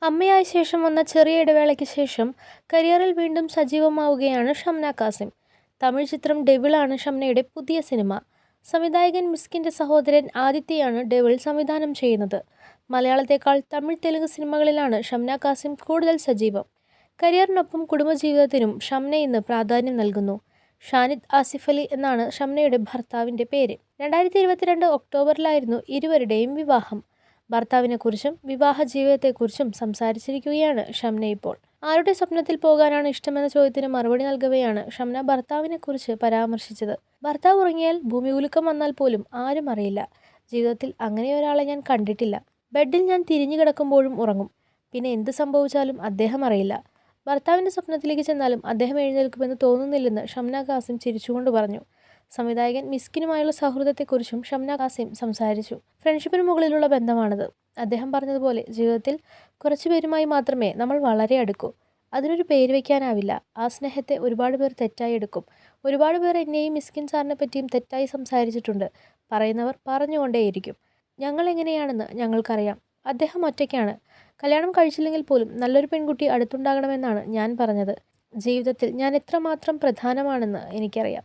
അമ്മയായ ശേഷം വന്ന ചെറിയ ഇടവേളയ്ക്ക് ശേഷം കരിയറിൽ വീണ്ടും സജീവമാവുകയാണ് ഷംന കാസിം. തമിഴ് ചിത്രം ഡെവിളാണ് ഷംനയുടെ പുതിയ സിനിമ. സംവിധായകൻ മിസ്കിൻ്റെ സഹോദരൻ ആദിത്യയാണ് ഡെവിൾ സംവിധാനം ചെയ്യുന്നത്. മലയാളത്തേക്കാൾ തമിഴ് തെലുങ്ക് സിനിമകളിലാണ് ഷംന കാസിം കൂടുതൽ സജീവം. കരിയറിനൊപ്പം കുടുംബജീവിതത്തിനും ഷംന ഇന്ന് പ്രാധാന്യം നൽകുന്നു. ഷാനിദ് ആസിഫ് അലി എന്നാണ് ഷംനയുടെ ഭർത്താവിൻ്റെ പേര്. 2022 ഒക്ടോബറിലായിരുന്നു ഇരുവരുടെയും വിവാഹം. ഭർത്താവിനെക്കുറിച്ചും വിവാഹ ജീവിതത്തെക്കുറിച്ചും സംസാരിച്ചിരിക്കുകയാണ് ഷംന ഇപ്പോൾ. ആരുടെ സ്വപ്നത്തിൽ പോകാനാണ് ഇഷ്ടമെന്ന ചോദ്യത്തിന് മറുപടി നൽകവെയാണ് ഷംന ഭർത്താവിനെക്കുറിച്ച് പരാമർശിച്ചത്. ഭർത്താവ് ഉറങ്ങിയാൽ ഭൂമികുലുക്കം വന്നാൽ പോലും ആരും അറിയില്ല. ജീവിതത്തിൽ അങ്ങനെ ഒരാളെ ഞാൻ കണ്ടിട്ടില്ല. ബെഡിൽ ഞാൻ തിരിഞ്ഞു കിടക്കുമ്പോഴും ഉറങ്ങും. പിന്നെ എന്ത് സംഭവിച്ചാലും അദ്ദേഹം അറിയില്ല. ഭർത്താവിൻ്റെ സ്വപ്നത്തിലേക്ക് ചെന്നാലും അദ്ദേഹം എഴുന്നേൽക്കുമെന്ന് തോന്നുന്നില്ലെന്ന് ഷംന കാസിം ചിരിച്ചുകൊണ്ട് പറഞ്ഞു. സംവിധായകൻ മിസ്കിനുമായുള്ള സൗഹൃദത്തെക്കുറിച്ചും ഷംന കാസിം സംസാരിച്ചു. ഫ്രണ്ട്ഷിപ്പിന് മുകളിലുള്ള ബന്ധമാണത്. അദ്ദേഹം പറഞ്ഞതുപോലെ ജീവിതത്തിൽ കുറച്ചു പേരുമായി മാത്രമേ നമ്മൾ വളരെ അടുക്കൂ. അതിനൊരു പേര് വയ്ക്കാനാവില്ല. ആ സ്നേഹത്തെ ഒരുപാട് പേർ തെറ്റായി എടുക്കും. ഒരുപാട് പേർ എന്നെയും മിസ്കിൻ സാറിനെ പറ്റിയും തെറ്റായി സംസാരിച്ചിട്ടുണ്ട്. പറയുന്നവർ പറഞ്ഞുകൊണ്ടേയിരിക്കും. ഞങ്ങൾ എങ്ങനെയാണെന്ന് ഞങ്ങൾക്കറിയാം. അദ്ദേഹം ഒറ്റയ്ക്കാണ്. കല്യാണം കഴിച്ചില്ലെങ്കിൽ പോലും നല്ലൊരു പെൺകുട്ടി അടുത്തുണ്ടാകണമെന്നാണ് ഞാൻ പറഞ്ഞത്. ജീവിതത്തിൽ ഞാൻ എത്രമാത്രം പ്രധാനമാണെന്ന് എനിക്കറിയാം.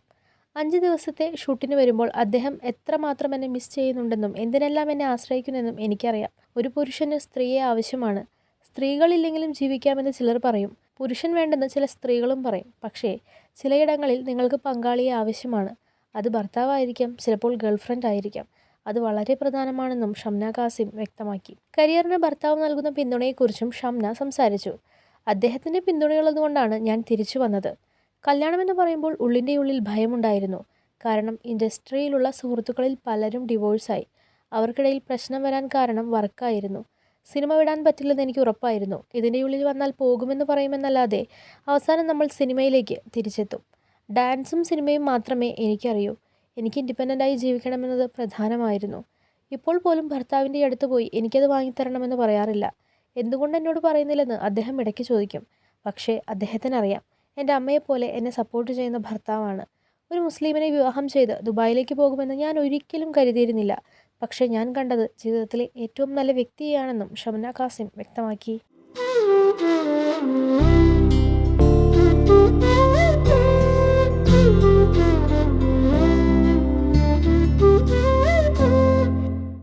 5 ദിവസത്തെ ഷൂട്ടിന് വരുമ്പോൾ അദ്ദേഹം എത്രമാത്രം എന്നെ മിസ് ചെയ്യുന്നുണ്ടെന്നും എന്തിനെല്ലാം എന്നെ ആശ്രയിക്കുന്നെന്നും എനിക്കറിയാം. ഒരു പുരുഷന് സ്ത്രീയെ ആവശ്യമാണ്. സ്ത്രീകളില്ലെങ്കിലും ജീവിക്കാമെന്ന് ചിലർ പറയും. പുരുഷൻ വേണ്ടെന്ന് ചില സ്ത്രീകളും പറയും. പക്ഷേ ചിലയിടങ്ങളിൽ നിങ്ങൾക്ക് പങ്കാളിയെ ആവശ്യമാണ്. അത് ഭർത്താവായിരിക്കാം, ചിലപ്പോൾ ഗേൾഫ്രണ്ട് ആയിരിക്കാം. അത് വളരെ പ്രധാനമാണെന്നും ഷംന കാസിം വ്യക്തമാക്കി. കരിയറിന് ഭർത്താവ് നൽകുന്ന പിന്തുണയെക്കുറിച്ചും ഷംന സംസാരിച്ചു. അദ്ദേഹത്തിൻ്റെ പിന്തുണയുള്ളതുകൊണ്ടാണ് ഞാൻ തിരിച്ചു വന്നത്. കല്യാണമെന്ന് പറയുമ്പോൾ ഉള്ളിൻ്റെ ഉള്ളിൽ ഭയമുണ്ടായിരുന്നു. കാരണം ഇൻഡസ്ട്രിയിലുള്ള സുഹൃത്തുക്കളിൽ പലരും ഡിവോഴ്സായി. അവർക്കിടയിൽ പ്രശ്നം വരാൻ കാരണം വർക്കായിരുന്നു. സിനിമ വിടാൻ പറ്റില്ലെന്ന് എനിക്ക് ഉറപ്പായിരുന്നു. ഇതിൻ്റെ ഉള്ളിൽ വന്നാൽ പോകുമെന്ന് പറയുമെന്നല്ലാതെ അവസാനം നമ്മൾ സിനിമയിലേക്ക് തിരിച്ചെത്തും. ഡാൻസും സിനിമയും മാത്രമേ എനിക്കറിയൂ. എനിക്ക് ഇൻഡിപെൻഡൻ്റായി ജീവിക്കണമെന്നത് പ്രധാനമായിരുന്നു. ഇപ്പോൾ പോലും ഭർത്താവിൻ്റെ അടുത്ത് പോയി എനിക്കത് വാങ്ങിത്തരണമെന്ന് പറയാറില്ല. എന്തുകൊണ്ട് എന്നോട് പറയുന്നില്ലെന്ന് അദ്ദേഹം ഇടയ്ക്ക് ചോദിക്കും. പക്ഷേ അദ്ദേഹത്തിനറിയാം, എൻ്റെ അമ്മയെപ്പോലെ എന്നെ സപ്പോർട്ട് ചെയ്യുന്ന ഭർത്താവാണ്. ഒരു മുസ്ലിമിനെ വിവാഹം ചെയ്ത് ദുബായിലേക്ക് പോകുമെന്ന് ഞാൻ ഒരിക്കലും കരുതിയിരുന്നില്ല. പക്ഷേ ഞാൻ കണ്ടത് ജീവിതത്തിലെ ഏറ്റവും നല്ല വ്യക്തിയെയാണെന്നും ഷംന കാസിം വ്യക്തമാക്കി.